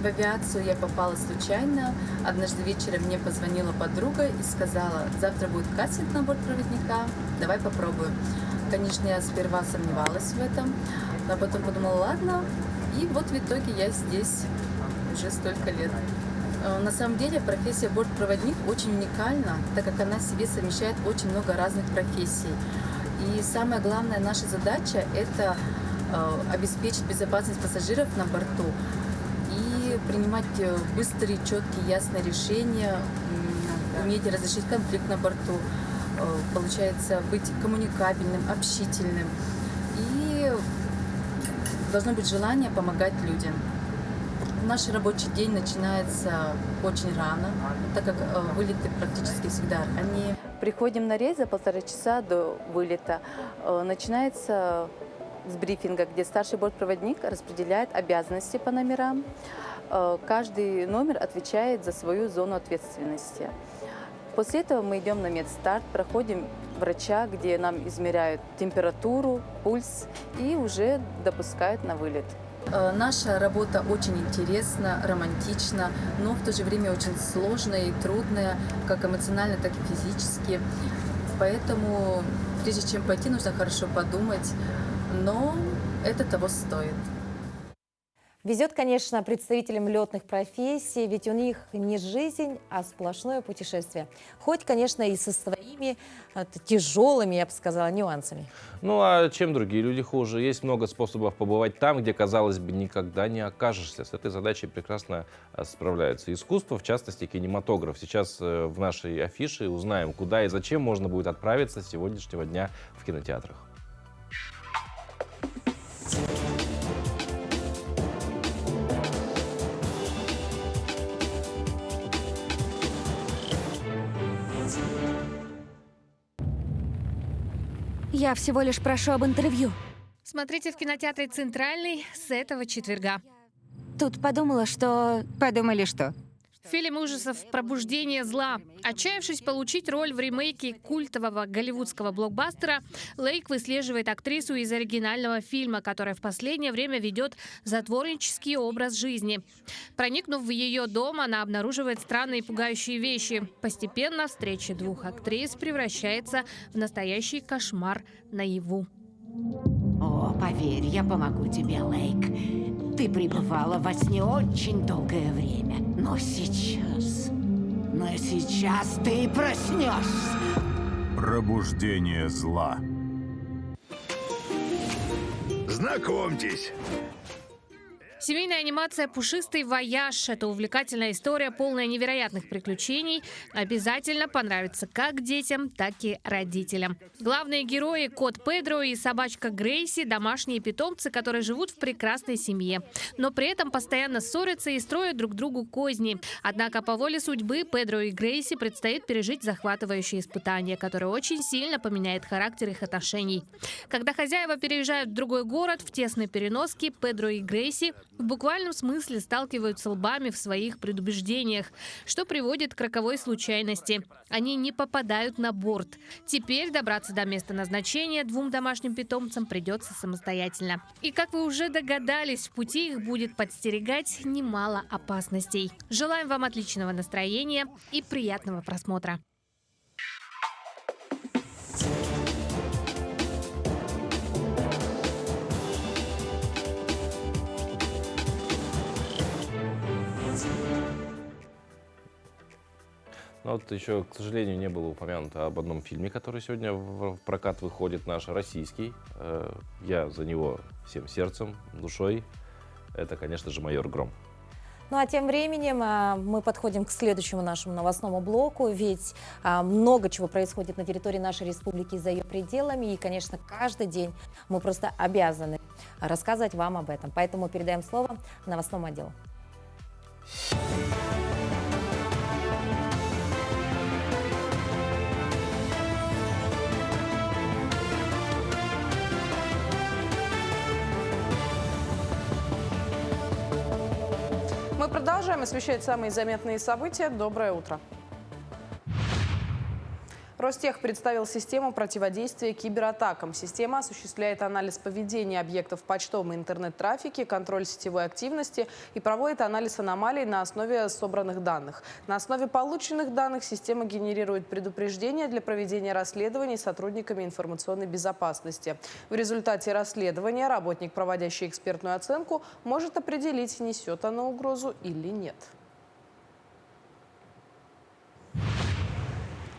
В авиацию я попала случайно. Однажды вечером мне позвонила подруга и сказала: завтра будет кастинг на бортпроводника, давай попробуем. Конечно, я сперва сомневалась в этом, но потом подумала, ладно, и вот в итоге я здесь уже столько лет. На самом деле профессия бортпроводник очень уникальна, так как она в себе совмещает очень много разных профессий. И самая главная наша задача – это обеспечить безопасность пассажиров на борту и принимать быстрые, четкие, ясные решения, уметь разрешить конфликт на борту, получается быть коммуникабельным, общительным. И должно быть желание помогать людям. Наш рабочий день начинается очень рано, так как вылеты практически всегда ранние. Приходим на рейс за 1,5 часа до вылета. Начинается с брифинга, где старший бортпроводник распределяет обязанности по номерам. Каждый номер отвечает за свою зону ответственности. После этого мы идем на медстарт, проходим врача, где нам измеряют температуру, пульс и уже допускают на вылет. Наша работа очень интересна, романтична, но в то же время очень сложная и трудная, как эмоционально, так и физически. Поэтому, прежде чем пойти, нужно хорошо подумать, но это того стоит. Везет, конечно, представителям летных профессий, ведь у них не жизнь, а сплошное путешествие. Хоть, конечно, и со своими тяжелыми, я бы сказала, нюансами. Ну а чем другие люди хуже? Есть много способов побывать там, где, казалось бы, никогда не окажешься. С этой задачей прекрасно справляются искусство, в частности, кинематограф. Сейчас в нашей афише узнаем, куда и зачем можно будет отправиться с сегодняшнего дня в кинотеатрах. Я всего лишь прошу об интервью. Смотрите в кинотеатре «Центральный» с этого четверга. Тут подумала, что... Подумали что? Фильм ужасов «Пробуждение зла». Отчаявшись получить роль в ремейке культового голливудского блокбастера, Лейк выслеживает актрису из оригинального фильма, которая в последнее время ведет затворнический образ жизни. Проникнув в ее дом, она обнаруживает странные и пугающие вещи. Постепенно встреча двух актрис превращается в настоящий кошмар наяву. О, поверь, я помогу тебе, Лейк. Ты пребывала во сне очень долгое время. Но сейчас ты проснешься. Пробуждение зла. Знакомьтесь. Семейная анимация «Пушистый вояж» — это увлекательная история, полная невероятных приключений. Обязательно понравится как детям, так и родителям. Главные герои — кот Педро и собачка Грейси — домашние питомцы, которые живут в прекрасной семье. Но при этом постоянно ссорятся и строят друг другу козни. Однако по воле судьбы Педро и Грейси предстоит пережить захватывающее испытание, которое очень сильно поменяет характер их отношений. Когда хозяева переезжают в другой город, в тесной переноске Педро и Грейси в буквальном смысле сталкиваются лбами в своих предубеждениях, что приводит к роковой случайности. Они не попадают на борт. Теперь добраться до места назначения двум домашним питомцам придется самостоятельно. И как вы уже догадались, в пути их будет подстерегать немало опасностей. Желаем вам отличного настроения и приятного просмотра. Но вот еще, к сожалению, не было упомянуто об одном фильме, который сегодня в прокат выходит, наш российский. Я за него всем сердцем, душой. Это, конечно же, «Майор Гром». Ну а тем временем мы подходим к следующему нашему новостному блоку, ведь много чего происходит на территории нашей республики и за ее пределами, и, конечно, каждый день мы просто обязаны рассказывать вам об этом. Поэтому передаем слово новостному отделу. Мы продолжаем освещать самые заметные события. Доброе утро. Ростех представил систему противодействия кибератакам. Система осуществляет анализ поведения объектов в почтовом и интернет-трафике, контроль сетевой активности и проводит анализ аномалий на основе собранных данных. На основе полученных данных система генерирует предупреждения для проведения расследований сотрудниками информационной безопасности. В результате расследования работник, проводящий экспертную оценку, может определить, несет оно угрозу или нет.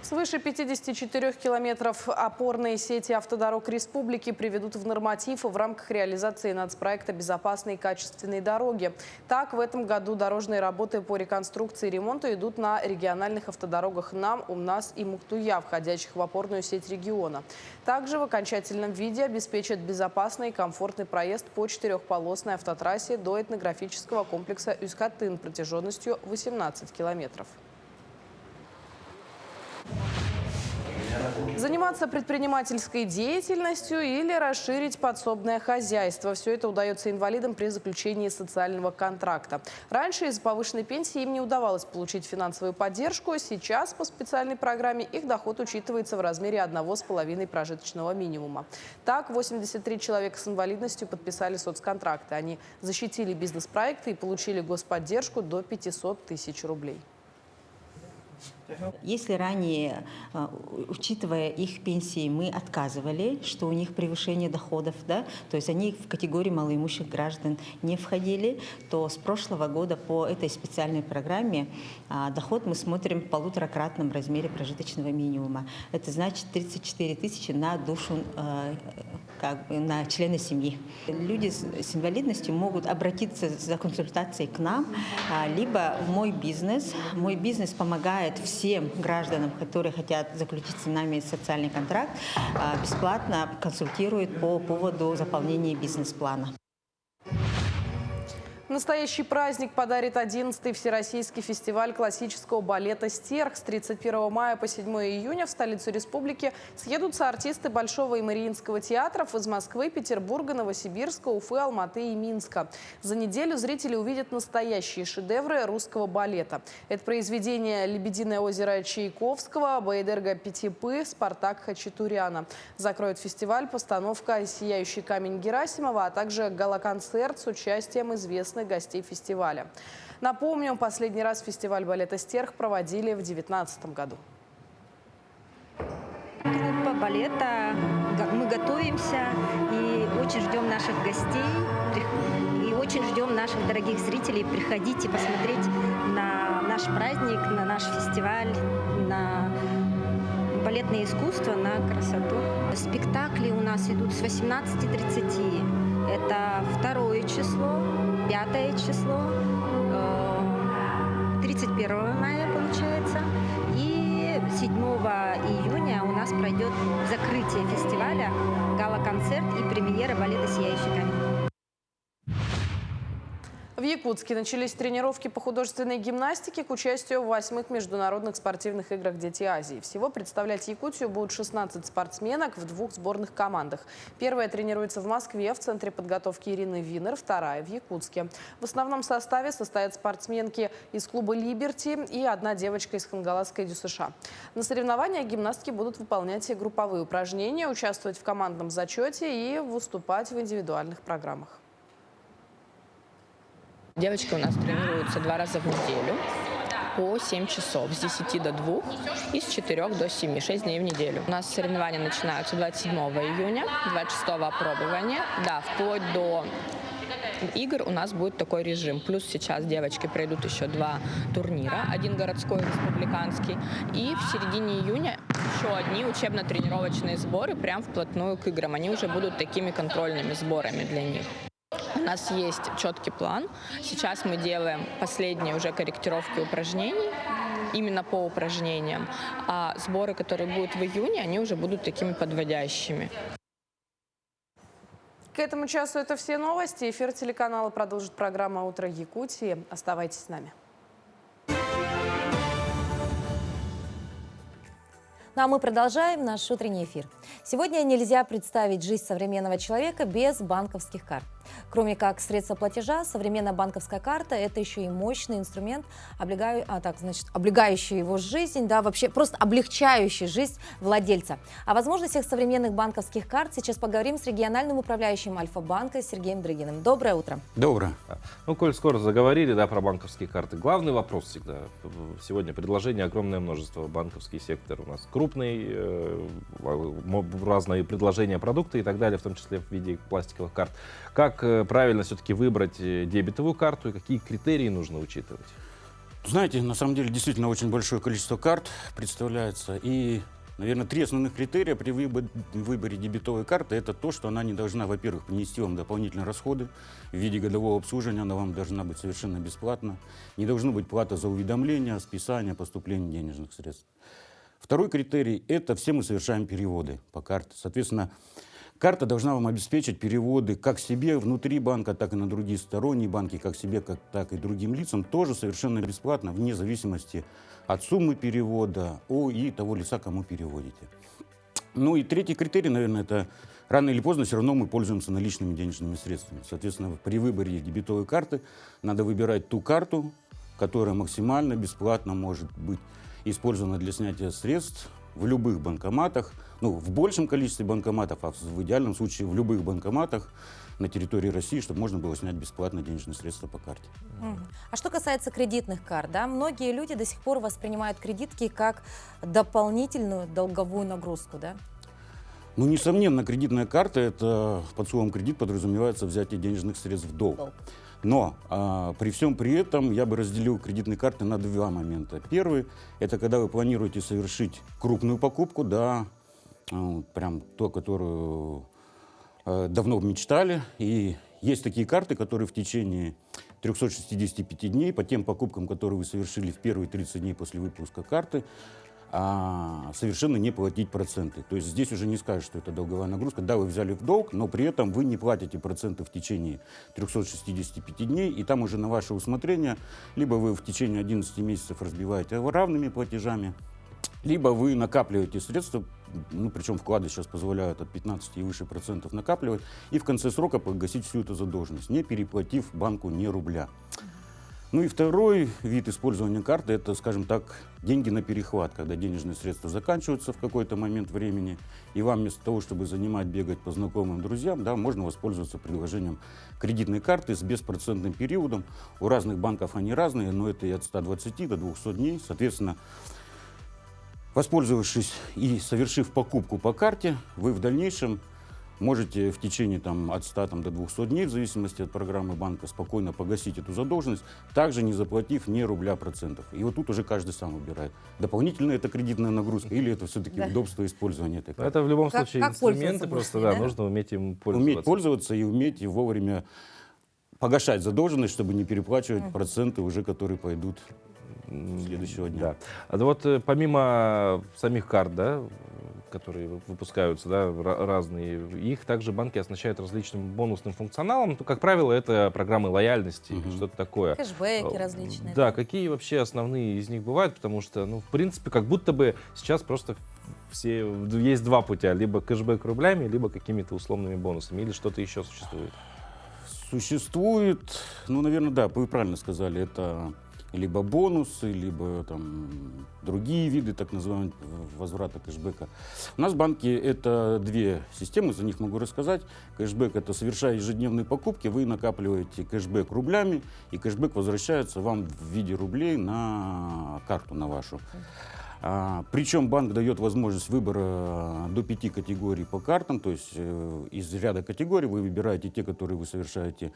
Свыше 54 километров опорные сети автодорог республики приведут в норматив в рамках реализации нацпроекта «Безопасные и качественные дороги». Так, в этом году дорожные работы по реконструкции и ремонту идут на региональных автодорогах НАМ, УМНАС и Муктуя, входящих в опорную сеть региона. Также в окончательном виде обеспечат безопасный и комфортный проезд по четырехполосной автотрассе до этнографического комплекса Юскатын протяженностью 18 километров. Заниматься предпринимательской деятельностью или расширить подсобное хозяйство. Все это удается инвалидам при заключении социального контракта. Раньше из-за повышенной пенсии им не удавалось получить финансовую поддержку. Сейчас по специальной программе их доход учитывается в размере 1,5 прожиточного минимума. Так, 83 человека с инвалидностью подписали соцконтракты. Они защитили бизнес-проекты и получили господдержку до 500 тысяч рублей. Если ранее, учитывая их пенсии, мы отказывали, что у них превышение доходов, да, то есть они в категорию малоимущих граждан не входили, то с прошлого года по этой специальной программе доход мы смотрим в 1,5-кратном размере прожиточного минимума. Это значит 34 тысячи на душу, на члена семьи. Люди с инвалидностью могут обратиться за консультацией к нам, либо в мой бизнес. Мой бизнес помогает всем гражданам, которые хотят заключить с нами социальный контракт, бесплатно консультирует по поводу заполнения бизнес-плана. Настоящий праздник подарит 11-й Всероссийский фестиваль классического балета «Стерх». С 31 мая по 7 июня в столицу республики съедутся артисты Большого и Мариинского театров из Москвы, Петербурга, Новосибирска, Уфы, Алматы и Минска. За неделю зрители увидят настоящие шедевры русского балета. Это произведения «Лебединое озеро» Чайковского, «Баэдерга Пятипы», «Спартак» Хачатуряна. Закроет фестиваль постановка «Сияющий камень» Герасимова, а также гала-концерт с участием известных гостей фестиваля. Напомню, последний раз фестиваль балета «Стерх» проводили в 2019 году. Группа балета, мы готовимся и очень ждем наших гостей, и очень ждем наших дорогих зрителей. Приходите посмотреть на наш праздник, на наш фестиваль, на балетное искусство, на красоту. Спектакли у нас идут с 18:30. Это 2 число, 5 число, 31 мая получается. И 7 июня у нас пройдет закрытие фестиваля, гала-концерт и премьера балета «Сияющий камень». В Якутске начались тренировки по художественной гимнастике к участию в 8-х международных спортивных играх «Дети Азии». Всего представлять Якутию будут 16 спортсменок в 2 сборных командах. Первая тренируется в Москве в центре подготовки Ирины Винер, вторая в Якутске. В основном составе состоят спортсменки из клуба «Либерти» и одна девочка из Хангаласской ДЮСШ. На соревнованиях гимнастки будут выполнять групповые упражнения, участвовать в командном зачете и выступать в индивидуальных программах. Девочки у нас тренируются 2 раза в неделю по 7 часов, с 10 до 2 и с 4 до 7, 6 дней в неделю. У нас соревнования начинаются 27 июня, 26 опробования, да, вплоть до игр у нас будет такой режим. Плюс сейчас девочки пройдут еще 2 турнира, один городской, республиканский, и в середине июня еще одни учебно-тренировочные сборы прям вплотную к играм. Они уже будут такими контрольными сборами для них. У нас есть четкий план. Сейчас мы делаем последние уже корректировки упражнений, именно по упражнениям. А сборы, которые будут в июне, они уже будут такими подводящими. К этому часу это все новости. Эфир телеканала продолжит программа «Утро Якутии». Оставайтесь с нами. Ну а мы продолжаем наш утренний эфир. Сегодня нельзя представить жизнь современного человека без банковских карт. Кроме как средства платежа, современная банковская карта – это еще и мощный инструмент, облегающий его жизнь, да, вообще просто облегчающий жизнь владельца. О возможностях современных банковских карт сейчас поговорим с региональным управляющим Альфа-банка Сергеем Дрыгиным. Доброе утро. Доброе. Ну, коль скоро заговорили, да, про банковские карты. Главный вопрос всегда. Сегодня предложение огромное множество. Банковский сектор у нас крупный, разные предложения, продукты и так далее, в том числе в виде пластиковых карт. Как правильно все-таки выбрать дебетовую карту и какие критерии нужно учитывать? Знаете, на самом деле действительно очень большое количество карт представляется. И, наверное, 3 основных критерия при выборе дебетовой карты – это то, что она не должна, во-первых, принести вам дополнительные расходы в виде годового обслуживания, она вам должна быть совершенно бесплатна. Не должно быть плата за уведомления, списание, поступление денежных средств. Второй критерий – это все мы совершаем переводы по карте. Соответственно, карта должна вам обеспечить переводы как себе внутри банка, так и на другие сторонние банки, как себе, так и другим лицам, тоже совершенно бесплатно, вне зависимости от суммы перевода и того лица, кому переводите. Ну и третий критерий, наверное, это рано или поздно все равно мы пользуемся наличными денежными средствами. Соответственно, при выборе дебетовой карты надо выбирать ту карту, которая максимально бесплатно может быть использована для снятия средств в любых банкоматах, ну, в большем количестве банкоматов, а в идеальном случае в любых банкоматах на территории России, чтобы можно было снять бесплатно денежные средства по карте. А что касается кредитных карт, да, многие люди до сих пор воспринимают кредитки как дополнительную долговую нагрузку, да? Ну, несомненно, кредитная карта, это под словом кредит подразумевается взятие денежных средств в долг. Но при всем при этом я бы разделил кредитные карты на два момента. Первый – это когда вы планируете совершить крупную покупку, да, прям ту, которую давно мечтали. И есть такие карты, которые в течение 365 дней по тем покупкам, которые вы совершили в первые 30 дней после выпуска карты, совершенно не платить проценты. То есть здесь уже не скажешь, что это долговая нагрузка. Да, вы взяли в долг, но при этом вы не платите проценты в течение 365 дней, и там уже на ваше усмотрение, либо вы в течение 11 месяцев разбиваете равными платежами, либо вы накапливаете средства, ну, причем вклады сейчас позволяют от 15 и выше процентов накапливать, и в конце срока погасить всю эту задолженность, не переплатив банку ни рубля. Ну и второй вид использования карты – это, скажем так, деньги на перехват, когда денежные средства заканчиваются в какой-то момент времени, и вам вместо того, чтобы бегать по знакомым, друзьям, да, можно воспользоваться предложением кредитной карты с беспроцентным периодом. У разных банков они разные, но это и от 120 до 200 дней. Соответственно, воспользовавшись и совершив покупку по карте, вы в дальнейшем можете в течение от 100 до 200 дней, в зависимости от программы банка, спокойно погасить эту задолженность, также не заплатив ни рубля процентов. И вот тут уже каждый сам выбирает. Дополнительно это кредитная нагрузка или это все-таки удобство использования этой карты. Это в любом случае инструменты, просто да, нужно уметь им пользоваться. Уметь пользоваться и уметь вовремя погашать задолженность, чтобы не переплачивать проценты уже, которые пойдут следующего дня. Да. А вот помимо самих карт, да, которые выпускаются, да, разные, их также банки оснащают различным бонусным функционалом. Как правило, это программы лояльности, что-то такое. Кэшбэки различные. Да, какие вообще основные из них бывают? Потому что, ну, в принципе, как будто бы сейчас просто есть два путя. Либо кэшбэк рублями, либо какими-то условными бонусами. Или что-то еще существует? Существует, ну, наверное, да, вы правильно сказали, это либо бонусы, либо другие виды так называемого возврата кэшбэка. У нас в банке это две системы, за них могу рассказать. Кэшбэк — это совершая ежедневные покупки, вы накапливаете кэшбэк рублями, и кэшбэк возвращается вам в виде рублей на карту на вашу. Причем банк дает возможность выбора до 5 категорий по картам, то есть из ряда категорий вы выбираете те, которые вы совершаете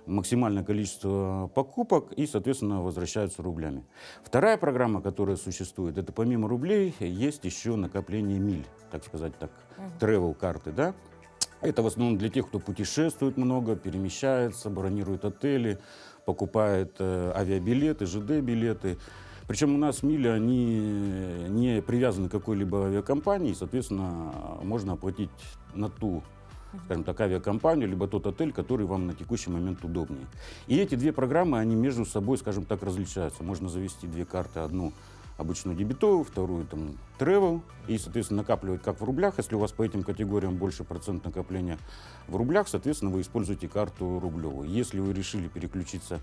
максимальное количество покупок и, соответственно, возвращаются рублями. Вторая программа, которая существует, это помимо рублей есть еще накопление миль, так сказать, travel карты, да? Это в основном для тех, кто путешествует много, перемещается, бронирует отели, покупает авиабилеты, ЖД-билеты. Причем у нас мили, они не привязаны к какой-либо авиакомпании, соответственно, можно оплатить на ту, скажем так, авиакомпанию, либо тот отель, который вам на текущий момент удобнее. И эти две программы, они между собой, скажем так, различаются. Можно завести две карты, одну обычную дебетовую, вторую travel, и, соответственно, накапливать как в рублях. Если у вас по этим категориям больше процент накопления в рублях, соответственно, вы используете карту рублевую. Если вы решили переключиться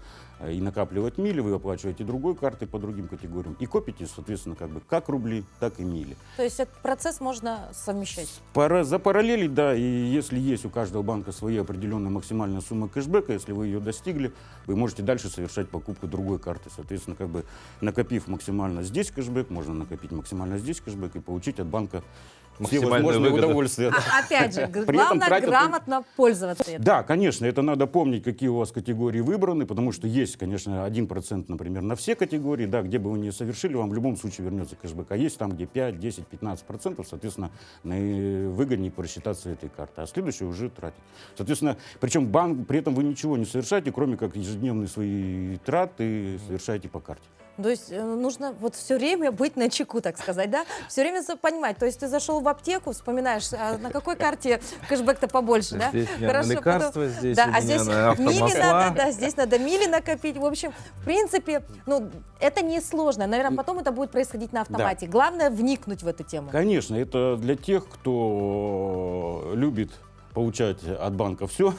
и накапливать мили, вы оплачиваете другой картой по другим категориям и копите, соответственно, как рубли, так и мили. То есть этот процесс можно совмещать? Запараллелить, да, и если есть у каждого банка своя определенная максимальная сумма кэшбэка, если вы ее достигли, вы можете дальше совершать покупку другой карты. Соответственно, накопив максимально здесь кэшбэк, можно накопить максимально здесь кэшбэк и получить от банка все возможные удовольствия. Опять же, главное грамотно пользоваться этим. Да, конечно, это надо помнить, какие у вас категории выбраны, потому что есть, конечно, 1%, например, на все категории, да, где бы вы ни совершили, вам в любом случае вернется кэшбэк. А есть там, где 5, 10, 15%, соответственно, выгоднее просчитаться этой картой, а следующую уже тратить. Соответственно, причем банк, при этом вы ничего не совершаете, кроме как ежедневные свои траты совершаете по карте. То есть нужно вот все время быть на чеку, так сказать, да? Все время понимать. То есть ты зашел в аптеку, вспоминаешь, а на какой карте кэшбэк-то побольше, да? Здесь у меня на лекарства, здесь да, у а меня здесь на мили автомасла. надо, да, здесь надо мили накопить. В общем, в принципе, ну, это не сложно. Наверное, потом это будет происходить на автомате. Главное вникнуть в эту тему. Конечно, это для тех, кто любит получать от банка все,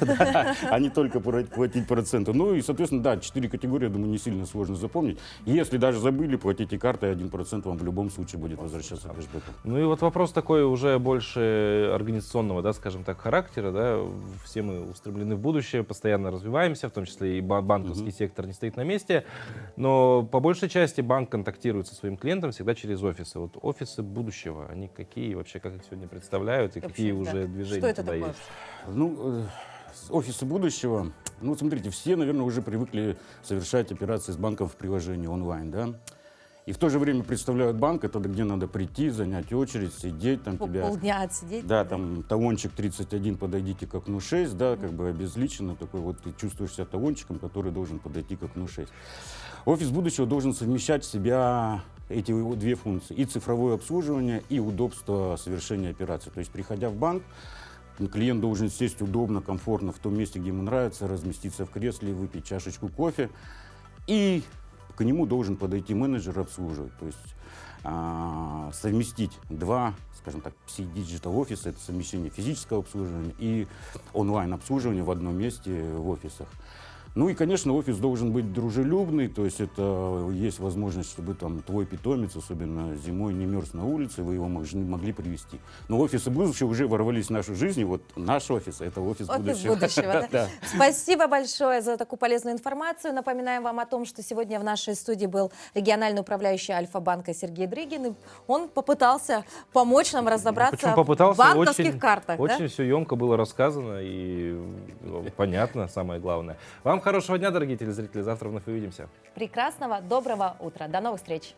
а не только платить проценты. Ну и, соответственно, да, 4 категории, я думаю, не сильно сложно запомнить. Если даже забыли, платите картой, 1% вам в любом случае будет возвращаться кэшбэком. Ну и вот вопрос такой уже больше организационного, да, скажем так, характера, да, все мы устремлены в будущее, постоянно развиваемся, в том числе и банковский сектор не стоит на месте, но по большей части банк контактирует со своим клиентом всегда через офисы. Вот офисы будущего, они какие вообще, как их сегодня представляют и какие уже движения туда есть? Ну, офисы будущего, ну, вот смотрите, все, наверное, уже привыкли совершать операции с банком в приложении онлайн, да? И в то же время представляют банк, это где надо прийти, занять очередь, сидеть, там тебя... Полдня отсидеть. Да, там талончик 31, подойдите к окну 6, да, как бы обезличенно, такой вот ты чувствуешь себя талончиком, который должен подойти к окну 6. Офис будущего должен совмещать в себя эти две функции, и цифровое обслуживание, и удобство совершения операций. То есть, приходя в банк, клиент должен сесть удобно, комфортно в том месте, где ему нравится, разместиться в кресле, выпить чашечку кофе. И к нему должен подойти менеджер обслуживать. То есть совместить два, скажем так, диджитал офиса, это совмещение физического обслуживания и онлайн-обслуживания в одном месте в офисах. Ну и, конечно, офис должен быть дружелюбный, то есть это есть возможность, чтобы там твой питомец, особенно зимой, не мерз на улице, вы его могли привезти. Но офисы будущего уже ворвались в нашу жизнь, и вот наш офис — это офис будущего. Да? Спасибо большое за такую полезную информацию. Напоминаем вам о том, что сегодня в нашей студии был региональный управляющий Альфа-банка Сергей Дрыгин. И он попытался помочь нам разобраться в банковских картах. Очень все емко было рассказано и понятно, самое главное. Вам хорошего дня, дорогие телезрители. Завтра вновь увидимся. Прекрасного, доброго утра. До новых встреч.